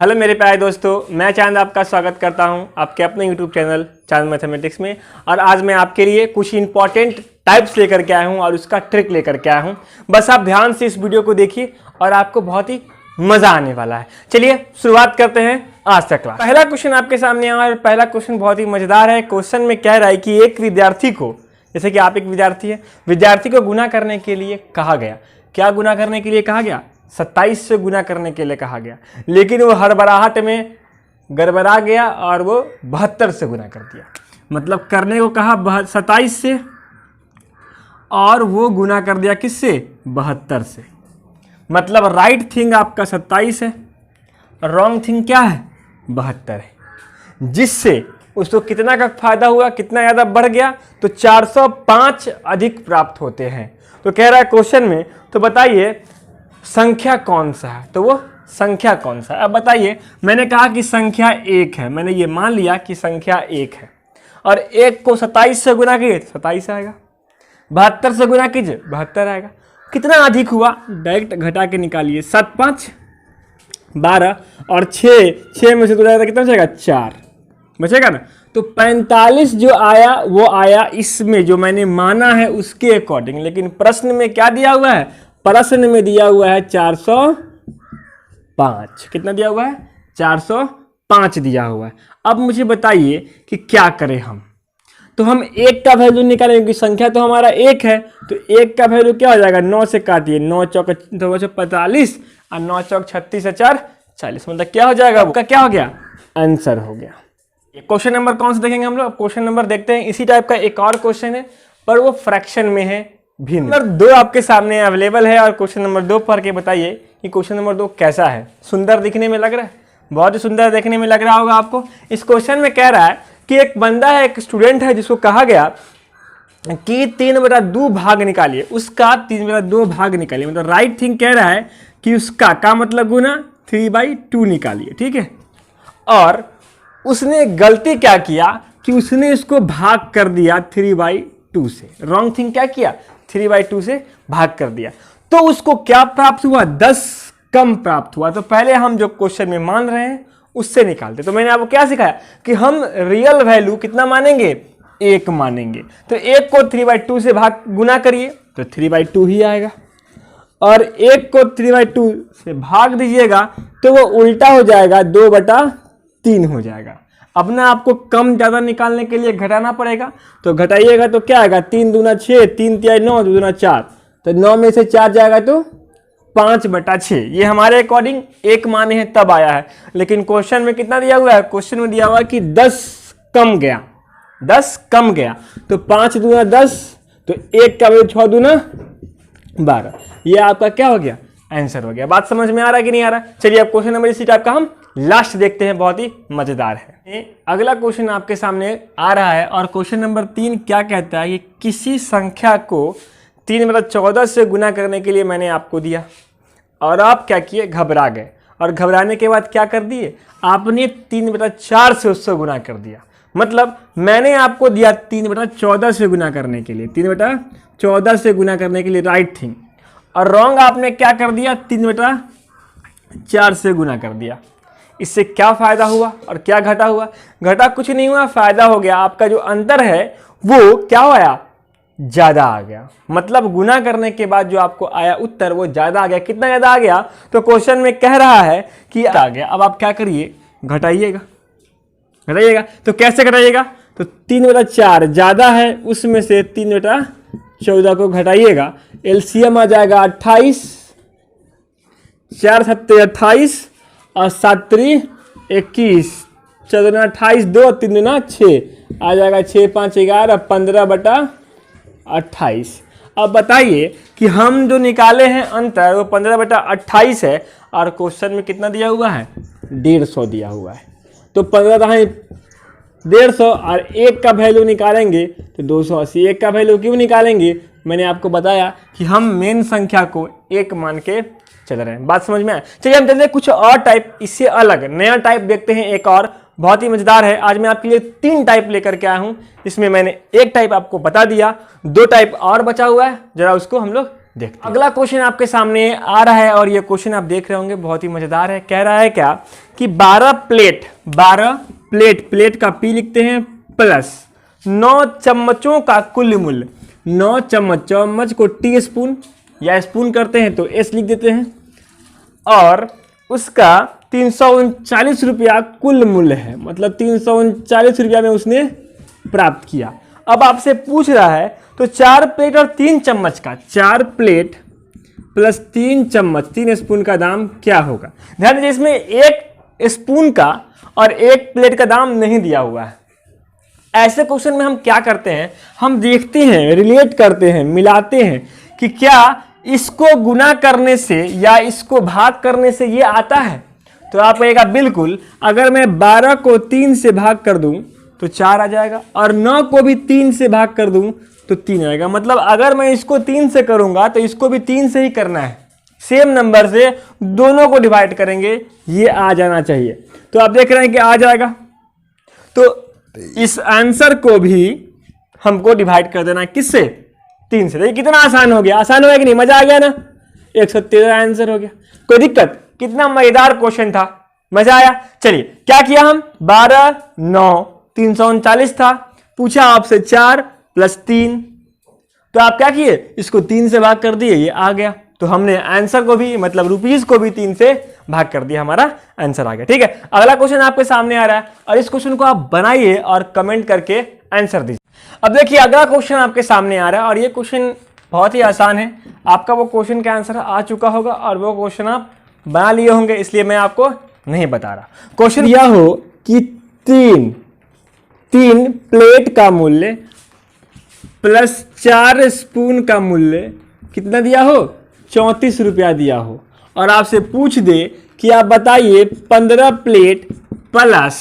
Hello मेरे प्यारे दोस्तों, मैं चांद आपका स्वागत करता हूं आपके अपने यूट्यूब चैनल चांद मैथमेटिक्स में। और आज मैं आपके लिए कुछ इंपॉर्टेंट टाइप्स लेकर के आया हूं और उसका ट्रिक लेकर के आया हूं। बस आप ध्यान से इस वीडियो को देखिए और आपको बहुत ही मज़ा आने वाला है। चलिए शुरुआत करते हैं आज का क्लास। पहला क्वेश्चन आपके सामने और पहला क्वेश्चन बहुत ही मज़ेदार है। क्वेश्चन में कह रहा है कि एक विद्यार्थी को, जैसे कि आप एक विद्यार्थी है, विद्यार्थी को गुना करने के लिए कहा गया। क्या गुना करने के लिए कहा गया? 27 से गुना करने के लिए कहा गया, लेकिन वो हड़बड़ाहट में गड़बड़ा गया और वो 72 से गुना कर दिया। मतलब करने को कहा 27 से और वो गुना कर दिया किससे? 72 से। मतलब राइट थिंग आपका 27 है, रॉन्ग थिंग क्या है? 72 है। जिससे उसको कितना का फायदा हुआ, कितना ज़्यादा बढ़ गया? तो 405 अधिक प्राप्त होते हैं। तो कह रहा है क्वेश्चन में, तो बताइए संख्या कौन सा है? तो वो संख्या कौन सा है? अब बताइए, मैंने कहा कि संख्या 1 है, मैंने ये मान लिया कि संख्या 1 है और 1 को 27 से गुना कीजिए 27 आएगा, 72 से गुना कीजिए 72 आएगा। कितना अधिक हुआ? डायरेक्ट घटा के निकालिए। 7 5 12 और 6 में से तो जाएगा, कितना बचेगा? 4 बचेगा ना। तो 45 जो आया वो आया इसमें जो मैंने माना है उसके अकॉर्डिंग। लेकिन प्रश्न में क्या दिया हुआ है? प्रश्न में दिया हुआ है 405। कितना दिया हुआ है? 405 दिया हुआ है। अब मुझे बताइए कि क्या करें हम। तो हम 1 का वैल्यू निकालेंगे क्योंकि संख्या तो हमारा 1 है। तो 1 का वैल्यू क्या हो जाएगा? 9 से काटिए, 9 चौक 45 और 9 चौक 36 4 40। मतलब क्या हो जाएगा? आपका क्या हो गया? आंसर हो गया। क्वेश्चन नंबर कौन सा देखेंगे हम लोग? क्वेश्चन नंबर देखते हैं। इसी टाइप का एक और क्वेश्चन है पर वो फ्रैक्शन में है, भिन्न। नंबर 2 आपके सामने अवेलेबल है और क्वेश्चन नंबर 2 पढ़ के बताइए कि क्वेश्चन नंबर 2 कैसा है। सुंदर दिखने में लग रहा है? बहुत ही सुंदर देखने में लग रहा होगा आपको। इस क्वेश्चन में कह रहा है कि एक बंदा है, एक स्टूडेंट है, जिसको कहा गया कि 3/2 भाग निकालिए। उसका 3/2 भाग निकालिए। मतलब राइट थिंग कह रहा है कि उसका का मतलब गुना 3/2 निकालिए, ठीक है। और उसने गलती क्या किया कि उसने इसको भाग कर दिया 3/2 से। रॉन्ग थिंग क्या किया? 3/2 से भाग कर दिया। तो उसको क्या प्राप्त हुआ? 10 कम प्राप्त हुआ। तो पहले हम जो क्वेश्चन में मान रहे हैं उससे निकालते। तो मैंने आपको क्या सिखाया कि हम रियल वैल्यू कितना मानेंगे? 1 मानेंगे। तो 1 को 3/2 से भाग गुना करिए तो 3/2 ही आएगा। और 1 को 3/2 से भाग दीजिएगा तो वो उल्टा हो जाएगा, 2/3 हो जाएगा। अब ना आपको कम ज़्यादा निकालने के लिए घटाना पड़ेगा। तो घटाइएगा तो क्या आएगा? 3 दूना 6, 3 तिहाई 9, 2 दूना 4। तो 9 में से 4 जाएगा तो 5/6। ये हमारे अकॉर्डिंग 1 माने हैं तब आया है। लेकिन क्वेश्चन में कितना दिया हुआ है? क्वेश्चन में दिया हुआ है कि 10 कम गया, 10 कम गया। तो 5 दूना 10, तो 1 का वैल्यू 6 दूना 12। ये आपका क्या हो गया? आंसर हो गया। बात समझ में आ रहा है कि नहीं आ रहा? चलिए अब क्वेश्चन नंबर इसी टाइप का हम लास्ट देखते हैं, बहुत ही मजेदार है। अगला क्वेश्चन आपके सामने आ रहा है और क्वेश्चन नंबर 3 क्या कहता है कि किसी संख्या को 3/14 से गुना करने के लिए मैंने आपको दिया और आप क्या किए? घबरा गए। और घबराने के बाद क्या कर दिए? आपने 3/4 से उससे गुना कर दिया। मतलब मैंने आपको दिया 3/14 से गुना करने के लिए, 3/14 से गुना करने के लिए राइट थिंग। और रॉन्ग आपने क्या कर दिया? 3/4 से गुना कर दिया। इससे क्या फायदा हुआ और क्या घटा हुआ? घटा कुछ नहीं हुआ, फायदा हो गया। आपका जो अंतर है वो क्या आया? ज्यादा आ गया। मतलब गुना करने के बाद जो आपको आया उत्तर वो ज्यादा आ गया। कितना ज्यादा आ गया? तो क्वेश्चन में कह रहा है कि आ गया। अब आप क्या करिए? घटाइएगा। घटाइएगा तो कैसे घटाइएगा? तो 3/4 ज्यादा है, उसमें से 3/14 को घटाइएगा। एलसीएम आ जाएगा 28, 4 7 28 और 7 3 21, 14 28, 2 3 दूना 6 आ जाएगा, 6 5 11, 15/28। अब बताइए कि हम जो निकाले हैं अंतर वो 15/28 है और क्वेश्चन में कितना दिया हुआ है? 150 दिया हुआ है। तो 15 150 और 1 का वैल्यू निकालेंगे तो 280। 1 का वैल्यू क्यों निकालेंगे? मैंने आपको बताया कि हम मेन संख्या को 1 मान के चल रहे हैं। बात समझ में आए? चलिए हम देखते हैं कुछ और टाइप, इससे अलग नया टाइप देखते हैं। एक और बहुत ही मजेदार है। आज मैं आपके लिए 3 टाइप लेकर के आया हूं। इसमें मैंने 1 टाइप आपको बता दिया, 2 टाइप और बचा हुआ है, जरा उसको हम लोग देखते हैं। अगला क्वेश्चन आपके सामने आ रहा है और ये क्वेश्चन आप देख रहे होंगे, बहुत ही मजेदार है। कह रहा है क्या कि 12 प्लेट का पी लिखते हैं प्लस 9 चम्मचों का कुल मूल्य। 9 चम्मच को टी स्पून या स्पून करते हैं तो एस लिख देते हैं, और उसका 339 रुपया कुल मूल्य है, मतलब 339 रुपया में उसने प्राप्त किया। अब आपसे पूछ रहा है तो 4 प्लेट और 3 चम्मच का, 4 प्लेट प्लस 3 चम्मच 3 स्पून का दाम क्या होगा। ध्यान दीजिए इसमें 1 स्पून का और 1 प्लेट का दाम नहीं दिया हुआ है। ऐसे क्वेश्चन में हम क्या करते हैं, हम देखते हैं, रिलेट करते हैं, मिलाते हैं कि क्या इसको गुना करने से या इसको भाग करने से ये आता है। तो आप कहेगा बिल्कुल, अगर मैं 12 को 3 से भाग कर दूं तो 4 आ जाएगा, और 9 को भी 3 से भाग कर दूं तो 3 आएगा। मतलब अगर मैं इसको 3 से करूंगा तो इसको भी 3 से ही करना है, सेम नंबर से दोनों को डिवाइड करेंगे, ये आ जाना चाहिए। तो आप देख रहे हैं कि आ जाएगा। तो इस आंसर को भी हमको डिवाइड कर देना है, किससे, 3 से। देखिए कितना आसान हो गया, आसान हो गया कि नहीं, मजा आ गया ना। 113 आंसर हो गया, कोई दिक्कत। कितना मजेदार क्वेश्चन था, मजा आया। चलिए क्या किया हम, 12 9 339 था, पूछा आपसे 4 प्लस 3, तो आप क्या किए, इसको 3 से भाग कर दिए, ये आ गया। तो हमने आंसर को भी, मतलब रुपीस को भी 3 से भाग कर दिया, हमारा आंसर आ गया। ठीक है, अगला क्वेश्चन आपके सामने आ रहा है और इस क्वेश्चन को आप बनाइए और कमेंट करके आंसर दीजिए। अब देखिए अगला क्वेश्चन आपके सामने आ रहा है और ये क्वेश्चन बहुत ही आसान है। आपका वो क्वेश्चन का आंसर आ चुका होगा और वो क्वेश्चन आप बना लिए होंगे, इसलिए मैं आपको नहीं बता रहा। क्वेश्चन यह हो कि 3 प्लेट का मूल्य प्लस 4 स्पून का मूल्य कितना दिया हो, 34 रुपया दिया हो, और आपसे पूछ दे कि आप बताइए 15 प्लेट प्लस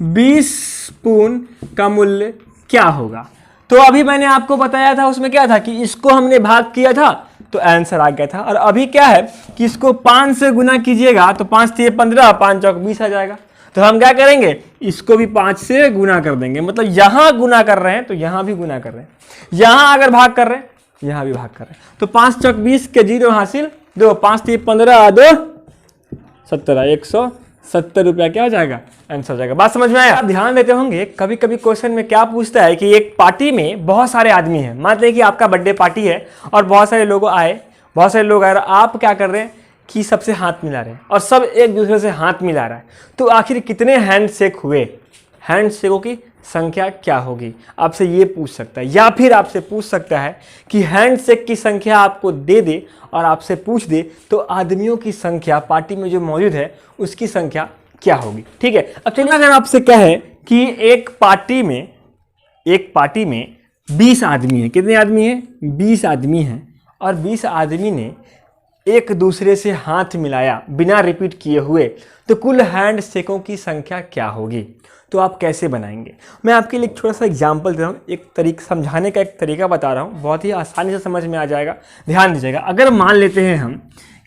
20 स्पून का मूल्य क्या होगा। तो अभी मैंने आपको बताया था, उसमें क्या था कि इसको हमने भाग किया था तो आंसर आ गया था, और अभी क्या है कि इसको 5 से गुना कीजिएगा तो 5 3 15, 5 चौक 20 आ जाएगा। तो हम क्या करेंगे, इसको भी 5 से गुना कर देंगे, मतलब यहां गुना कर रहे हैं तो यहां भी गुना कर रहे हैं, यहां अगर भाग कर रहे हैं यहां भी भाग कर रहे हैं। तो 5 चौक 20 के 0 हासिल, 2 5 3 15 2 17, 170 रुपया क्या हो जाएगा, आंसर हो जाएगा। बात समझ में आया। आप ध्यान देते होंगे कभी कभी क्वेश्चन में क्या पूछता है कि एक पार्टी में बहुत सारे आदमी हैं, मान लें कि आपका बर्थडे पार्टी है और बहुत सारे लोग आए, आप क्या कर रहे हैं कि सबसे हाथ मिला रहे हैं और सब एक दूसरे से हाथ मिला रहा है। तो आखिर कितने हैंड शेक हुए, हैंड शेकों की संख्या क्या होगी, आपसे ये पूछ सकता है। या फिर आपसे पूछ सकता है कि हैंड शेक की संख्या आपको दे दे और आपसे पूछ दे तो आदमियों की संख्या पार्टी में जो मौजूद है उसकी संख्या क्या होगी। ठीक है, अब चलिए अगर आपसे कहे कि एक पार्टी में 20 आदमी हैं, कितने आदमी हैं, 20 आदमी हैं, और 20 आदमी ने एक दूसरे से हाथ मिलाया बिना रिपीट किए हुए, तो कुल हैंड शेकों की संख्या क्या होगी। तो आप कैसे बनाएंगे, मैं आपके लिए छोटा सा एग्जाम्पल दे रहा हूँ, एक तरीका समझाने का, एक तरीका बता रहा हूँ, बहुत ही आसानी से समझ में आ जाएगा। ध्यान दीजिएगा, अगर मान लेते हैं हम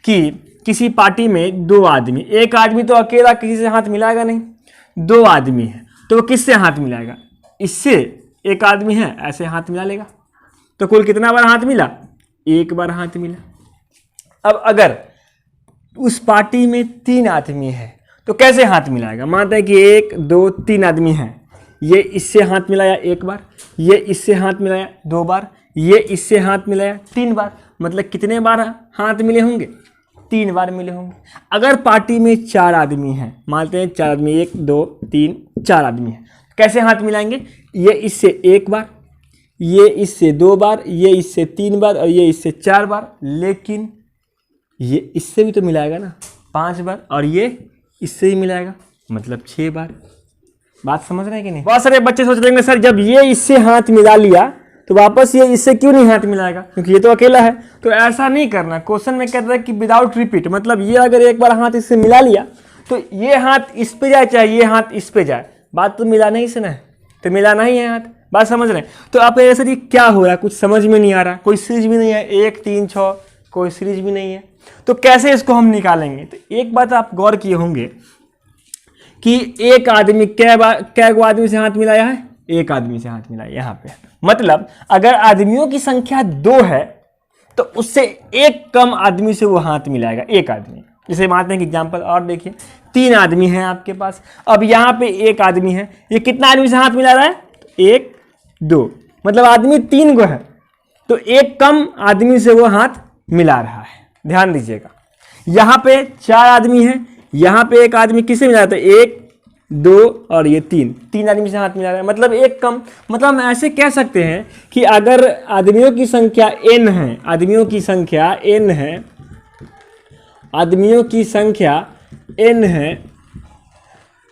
कि किसी पार्टी में 2 आदमी, एक आदमी तो अकेला किसी से हाथ मिलाएगा नहीं, 2 आदमी है तो वो किससे हाथ मिलाएगा, इससे, एक आदमी है ऐसे हाथ मिला लेगा। तो कुल कितना बार हाथ मिला, 1 बार हाथ मिला। अब अगर उस पार्टी में 3 आदमी है तो कैसे हाथ मिलाएगा, मानते हैं कि 1 2 3 आदमी हैं, ये इससे हाथ मिलाया 1 बार, ये इससे हाथ मिलाया 2 बार, ये इससे हाथ मिलाया 3 बार, मतलब कितने बार हाथ मिले होंगे, 3 बार मिले होंगे। अगर पार्टी में 4 आदमी हैं, मानते हैं 4 आदमी, 1 2 3 4 आदमी हैं, कैसे हाथ मिलाएंगे, ये इससे 1 बार, ये इससे 2 बार, ये इससे 3 बार और ये इससे 4 बार, लेकिन ये इससे भी तो मिलाएगा ना 5 बार, और ये इससे ही मिलाएगा, मतलब 6 बार। बात समझ रहे हैं कि नहीं। बहुत सारे बच्चे सोच रहे सर जब ये इससे हाथ मिला लिया तो वापस ये इससे क्यों नहीं हाथ मिलाएगा, क्योंकि ये तो अकेला है। तो ऐसा नहीं करना, क्वेश्चन में कहता है कि विदाउट रिपीट, मतलब ये अगर एक बार हाथ इससे मिला लिया तो ये हाथ इस पे जाए चाहे ये हाथ इस पे जाए, बात तो मिलाना ही से ना है, तो मिलाना ही है हाथ। बात समझ रहे हैं। तो आप ऐसा ये क्या हो रहा है, कुछ समझ में नहीं आ रहा, कोई सीरीज भी नहीं है, 1 3 6 कोई सीरीज भी नहीं है, तो कैसे इसको हम निकालेंगे। तो एक बात आप गौर किए होंगे कि एक आदमी कै गो आदमी से हाथ मिलाया है, 1 आदमी से हाथ मिलाया यहाँ पे। मतलब अगर आदमियों की संख्या 2 है तो उससे एक कम आदमी से वो हाथ मिलाएगा, एक आदमी। जैसे मानते हैं कि एग्जाम्पल और देखिए, 3 आदमी हैं आपके पास, अब यहाँ पे एक आदमी है, ये कितना आदमी से हाथ मिला रहा है? 1 2, मतलब आदमी 3 को है, तो एक कम आदमी से वो हाथ मिला रहा है। ध्यान दीजिएगा, यहाँ पे 4 आदमी हैं, यहाँ पे एक आदमी किसे मिला रहा है? 1 2 और ये 3 आदमी से हाथ मिला रहा है, मतलब एक कम। मतलब हम ऐसे कह सकते हैं कि अगर आदमियों की संख्या n है, आदमियों की संख्या n है, आदमियों की संख्या n है,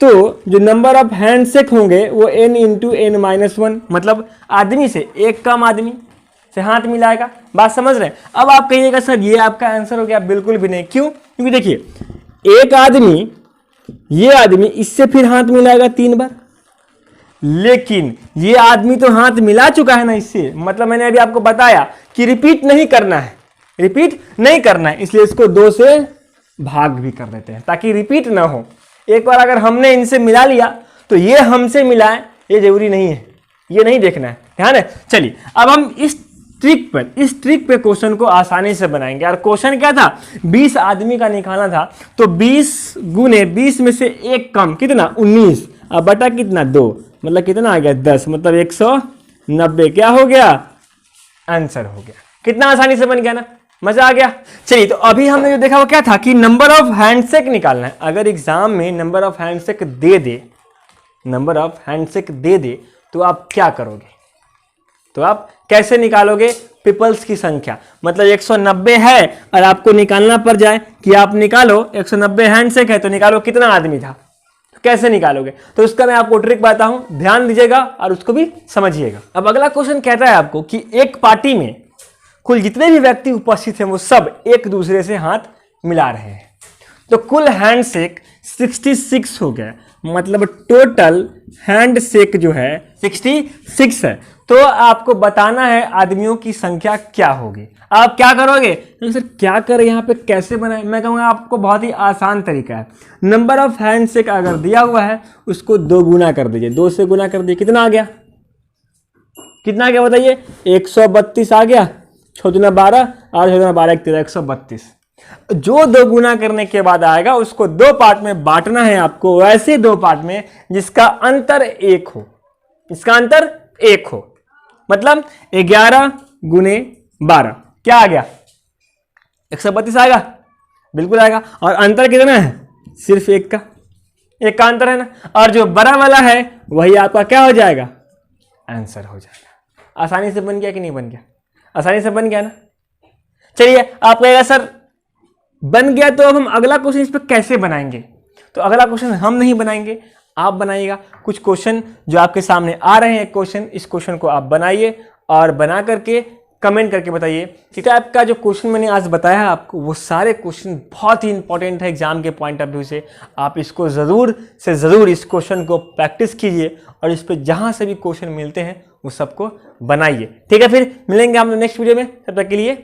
तो जो नंबर ऑफ हैंडशेक होंगे वो n इंटू n-1, मतलब आदमी से एक कम आदमी से हाथ मिलाएगा। बात समझ रहे हैं? अब आप कहिएगा सर ये आपका आंसर हो गया, बिल्कुल भी नहीं। क्यों? क्योंकि देखिए एक आदमी, ये आदमी इससे फिर हाथ मिलाएगा 3 बार, लेकिन ये आदमी तो हाथ मिला चुका है ना इससे, मतलब मैंने अभी आपको बताया कि रिपीट नहीं करना है, रिपीट नहीं करना है, इसलिए इसको 2 से भाग भी कर देते हैं ताकि रिपीट ना हो। एक बार अगर हमने इनसे मिला लिया तो ये हमसे मिलाए, ये जरूरी नहीं है, ये नहीं देखना है, ध्यान है। चलिए अब हम इस ट्रिक पे क्वेश्चन को आसानी से बनाएंगे। और क्वेश्चन क्या था? 20 आदमी का निकालना था, तो 20 गुने 20 में से एक कम कितना? 19, अब बटा कितना? 2, मतलब कितना आ गया? 10, मतलब 190 क्या हो गया? आंसर हो गया। कितना आसानी से बन गया ना, मजा आ गया। चलिए तो अभी हमने जो देखा वो क्या था कि नंबर ऑफ हैंडशेक निकालना है। अगर एग्जाम में नंबर ऑफ हैंडशेक दे दे, नंबर ऑफ हैंडशेक दे दे, तो आप क्या करोगे? तो आप कैसे निकालोगे? पीपल्स की संख्या, मतलब 190 है और आपको निकालना पड़ जाए कि आप निकालो 190 हैंडशेक है, तो निकालो कितना आदमी था, कैसे निकालोगे? तो उसका मैं आपको ट्रिक बताता हूं, ध्यान दीजिएगा और उसको भी समझिएगा। अब अगला क्वेश्चन कहता है आपको कि एक पार्टी में कुल जितने भी व्यक्ति उपस्थित हैं वो सब एक दूसरे से हाथ मिला रहे हैं, तो कुल हैंडशेक 66 हो गया, मतलब टोटल हैंडशेक जो है 66 है। तो आपको बताना है आदमियों की संख्या क्या होगी। आप क्या करोगे? तो सर क्या करें, यहाँ पे कैसे बनाए? मैं कहूँगा आपको बहुत ही आसान तरीका है। नंबर ऑफ हैंडशेक अगर दिया हुआ है उसको 2 गुना कर दीजिए, 2 से गुना कर दीजिए, कितना आ गया? कितना आ गया बताइए? 132 आ गया, 6 दूना 12, 8 6 12 13, 132। जो 2 गुना करने के बाद आएगा उसको 2 पार्ट में बांटना है आपको, वैसे 2 पार्ट में जिसका अंतर 1 हो, इसका अंतर 1 हो, मतलब 11 गुने 12 क्या आ गया? 132 आएगा, बिल्कुल आएगा। और अंतर कितना है? सिर्फ 1 का, 1 का अंतर है ना, और जो बड़ा वाला है वही आपका क्या हो जाएगा? आंसर हो जाएगा। आसानी से बन गया कि नहीं बन गया? आसानी से बन गया ना। चलिए आप कहेगा सर बन गया, तो अब हम अगला क्वेश्चन इस पर कैसे बनाएंगे? तो अगला क्वेश्चन हम नहीं बनाएंगे, आप बनाइएगा। कुछ क्वेश्चन जो आपके सामने आ रहे हैं क्वेश्चन, इस क्वेश्चन को आप बनाइए और बना करके कमेंट करके बताइए कि टाइप का जो क्वेश्चन मैंने आज बताया है आपको, वो सारे क्वेश्चन बहुत ही इंपॉर्टेंट है एग्जाम के पॉइंट ऑफ व्यू से। आप इसको ज़रूर से ज़रूर इस क्वेश्चन को प्रैक्टिस कीजिए और इस पर जहाँ से भी क्वेश्चन मिलते हैं वो सबको बनाइए। ठीक है, फिर मिलेंगे हम नेक्स्ट वीडियो में, तब तक के लिए